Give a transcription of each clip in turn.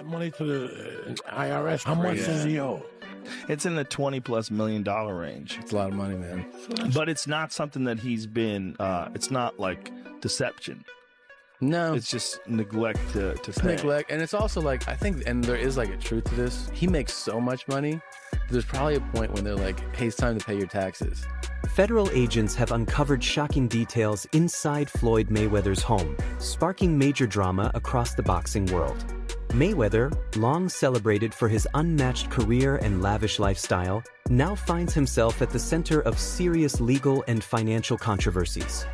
money to the IRS. How much does he owe? It's in the $20+ million range. It's a lot of money, man. But it's not something that he's been, it's not like deception. No. It's just neglect to pay. Neglect. And it's also like, I think, and there is like a truth to this. He makes so much money. There's probably a point when they're like, hey, it's time to pay your taxes. Federal agents have uncovered shocking details inside Floyd Mayweather's home, sparking major drama across the boxing world. Mayweather, long celebrated for his unmatched career and lavish lifestyle, now finds himself at the center of serious legal and financial controversies.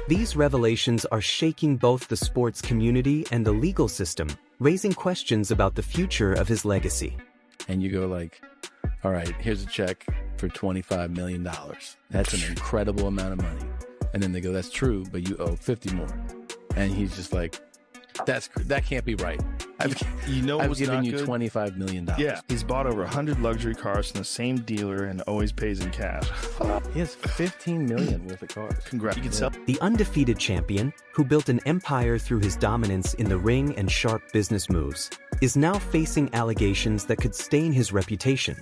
These revelations are shaking both the sports community and the legal system, raising questions about the future of his legacy. And you go like, all right, here's a check for $25 million. That's an incredible amount of money. And then they go, that's true, but you owe 50 more. And he's just like, that can't be right. I've given you $25 million. Yeah, he's bought over 100 luxury cars from the same dealer and always pays in cash. He has $15 million worth of cars. Congrats. You can sell. The undefeated champion, who built an empire through his dominance in the ring and sharp business moves, is now facing allegations that could stain his reputation.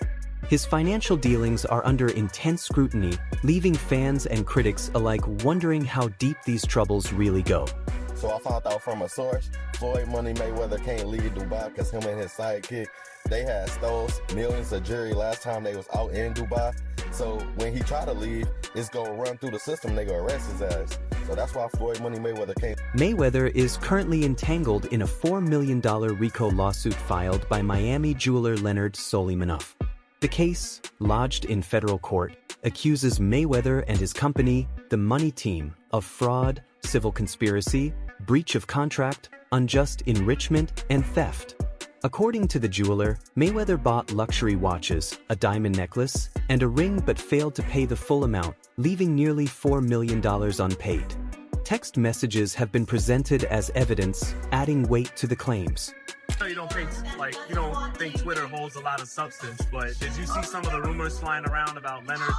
His financial dealings are under intense scrutiny, leaving fans and critics alike wondering how deep these troubles really go. So I found out from a source, Floyd Money Mayweather can't leave Dubai because him and his sidekick, they had stole millions of jewelry last time they was out in Dubai. So when he try to leave, it's gonna run through the system, they gonna arrest his ass. So that's why Floyd Money Mayweather can't. Mayweather is currently entangled in a $4 million RICO lawsuit filed by Miami jeweler Leonard Solimanoff. The case, lodged in federal court, accuses Mayweather and his company, the Money Team, of fraud, civil conspiracy, breach of contract, unjust enrichment, and theft. According to the jeweler, Mayweather bought luxury watches, a diamond necklace, and a ring but failed to pay the full amount, leaving nearly $4 million unpaid. Text messages have been presented as evidence, adding weight to the claims. You don't think Twitter holds a lot of substance, but did you see some of the rumors flying around about Leonard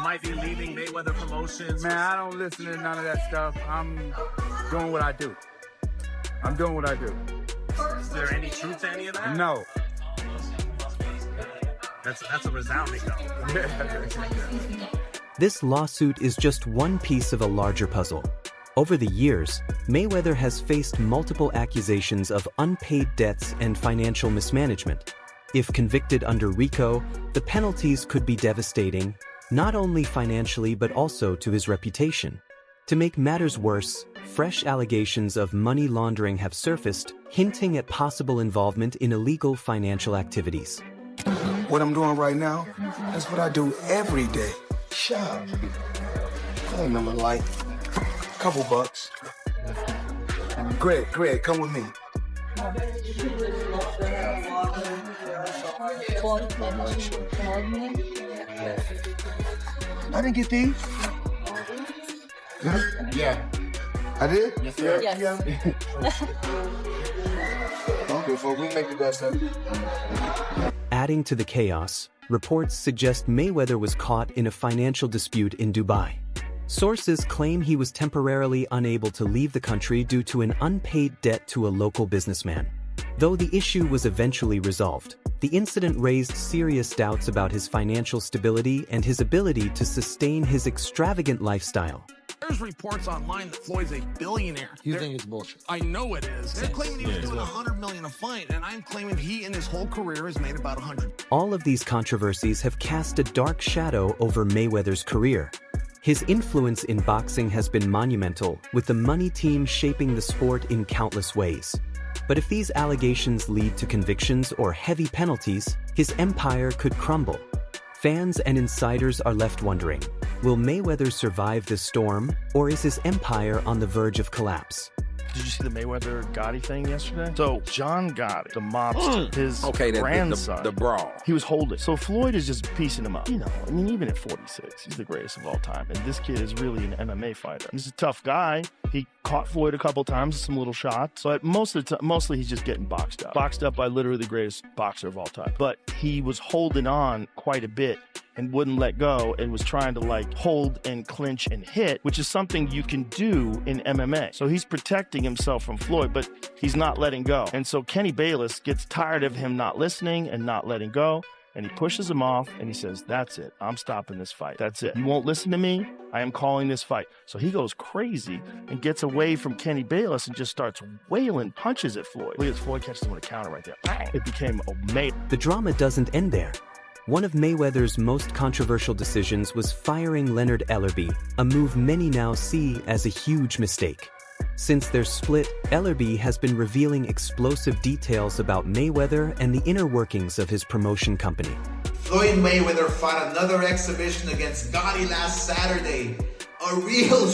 might be leaving Mayweather Promotions? Man, I don't listen to none of that stuff. I'm doing what I do. Is there any truth to any of that? No. That's a resounding no. This lawsuit is just one piece of a larger puzzle. Over the years, Mayweather has faced multiple accusations of unpaid debts and financial mismanagement. If convicted under RICO, the penalties could be devastating, not only financially but also to his reputation. To make matters worse, fresh allegations of money laundering have surfaced, hinting at possible involvement in illegal financial activities. What I'm doing right now, that's what I do every day. Shop. I remember like a couple bucks. Greg, come with me. I didn't get these. Yeah. I did? Yes, sir. Yeah. Okay, folks, we make the best of it. Adding to the chaos, reports suggest Mayweather was caught in a financial dispute in Dubai. Sources claim he was temporarily unable to leave the country due to an unpaid debt to a local businessman. Though the issue was eventually resolved, the incident raised serious doubts about his financial stability and his ability to sustain his extravagant lifestyle. There's reports online that Floyd's a billionaire. You think it's bullshit? I know it is. They're claiming he was doing $100 million a fight, and I'm claiming he in his whole career has made about 100. All of these controversies have cast a dark shadow over Mayweather's career. His influence in boxing has been monumental, with the Money Team shaping the sport in countless ways. But if these allegations lead to convictions or heavy penalties, his empire could crumble. Fans and insiders are left wondering, will Mayweather survive this storm, or is his empire on the verge of collapse? Did you see the Mayweather-Gotti thing yesterday? So John Gotti, the mobster, his grandson, the brawl. he was holding. So Floyd is just piecing him up. You know, I mean, even at 46, he's the greatest of all time. And this kid is really an MMA fighter. He's a tough guy. He caught Floyd a couple times, some little shots, but mostly he's just getting boxed up by literally the greatest boxer of all time. But he was holding on quite a bit and wouldn't let go and was trying to like hold and clinch and hit, which is something you can do in MMA. So he's protecting himself from Floyd, but he's not letting go. And so Kenny Bayless gets tired of him not listening and not letting go. And he pushes him off and he says, that's it. I'm stopping this fight. That's it. You won't listen to me. I am calling this fight. So he goes crazy and gets away from Kenny Bayless and just starts wailing punches at Floyd. Look at Floyd catches him with a counter right there. It became amazing. The drama doesn't end there. One of Mayweather's most controversial decisions was firing Leonard Ellerbe, a move many now see as a huge mistake. Since their split, Ellerbe has been revealing explosive details about Mayweather and the inner workings of his promotion company. Floyd Mayweather fought another exhibition against Gotti last Saturday. A real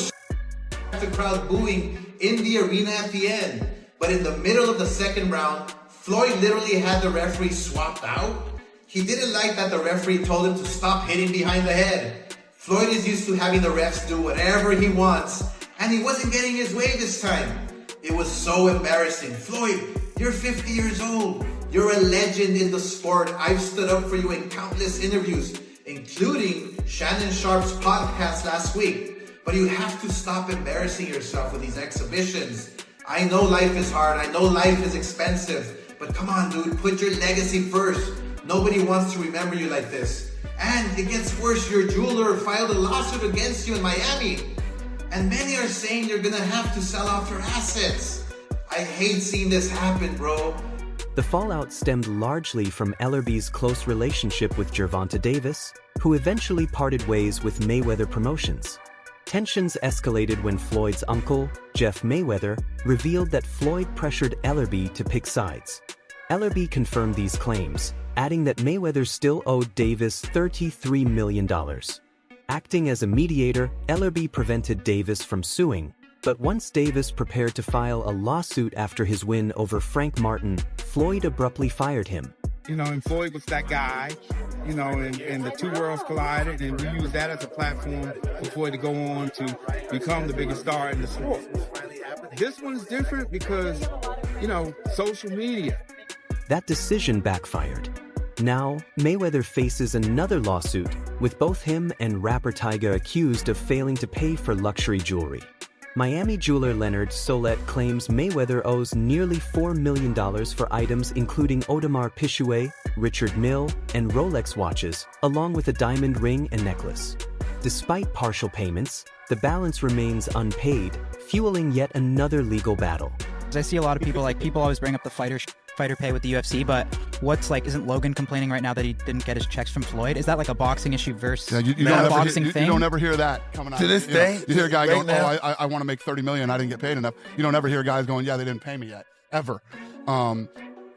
the crowd booing in the arena at the end. But in the middle of the second round, Floyd literally had the referee swapped out. He didn't like that the referee told him to stop hitting behind the head. Floyd is used to having the refs do whatever he wants, and he wasn't getting his way this time. It was so embarrassing. Floyd, you're 50 years old. You're a legend in the sport. I've stood up for you in countless interviews, including Shannon Sharp's podcast last week. But you have to stop embarrassing yourself with these exhibitions. I know life is hard. I know life is expensive. But come on, dude, put your legacy first. Nobody wants to remember you like this. And it gets worse. Your jeweler filed a lawsuit against you in Miami. And many are saying you're gonna have to sell off your assets. I hate seeing this happen, bro. The fallout stemmed largely from Ellerbe's close relationship with Gervonta Davis, who eventually parted ways with Mayweather Promotions. Tensions escalated when Floyd's uncle, Jeff Mayweather, revealed that Floyd pressured Ellerbe to pick sides. Ellerbe confirmed these claims, adding that Mayweather still owed Davis $33 million. Acting as a mediator, Ellerbe prevented Davis from suing, but once Davis prepared to file a lawsuit after his win over Frank Martin, Floyd abruptly fired him. And Floyd was that guy, and the two worlds collided, and we used that as a platform for Floyd to go on to become the biggest star in the sport. This one's different because, social media. That decision backfired. Now, Mayweather faces another lawsuit, with both him and rapper Tyga accused of failing to pay for luxury jewelry. Miami jeweler Leonard Solette claims Mayweather owes nearly $4 million for items including Audemars Piguet, Richard Mille, and Rolex watches, along with a diamond ring and necklace. Despite partial payments, the balance remains unpaid, fueling yet another legal battle. I see a lot of people always bring up the fighter pay with the UFC, but isn't Logan complaining right now that he didn't get his checks from Floyd? Is that like a boxing issue versus you don't ever hear that coming out. To this day? You hear a guy going, I want to make $30 million, I didn't get paid enough. You don't ever hear guys going, yeah, they didn't pay me yet, ever.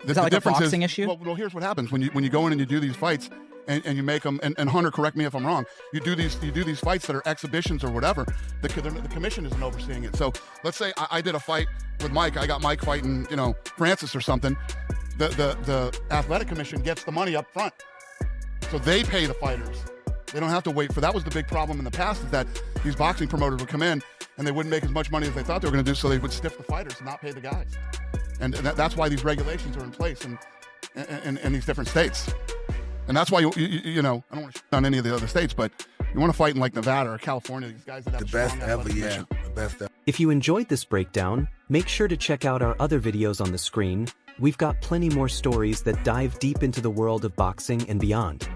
Is that like a boxing issue? Well, here's what happens. When you go in and you do these fights, and you make them, and Hunter, correct me if I'm wrong, you do these fights that are exhibitions or whatever, the commission isn't overseeing it. So let's say I did a fight with Mike, I got Mike fighting, Francis or something, the athletic commission gets the money up front. So they pay the fighters. They don't have to wait for, that was the big problem in the past, is that these boxing promoters would come in and they wouldn't make as much money as they thought they were going to do, so they would stiff the fighters and not pay the guys. And that's why these regulations are in place in these different states. And that's why, I don't want to on any of the other states, but you want to fight in like Nevada or California, these guys that have the best ever, yeah. The best ever. If you enjoyed this breakdown, make sure to check out our other videos on the screen. We've got plenty more stories that dive deep into the world of boxing and beyond.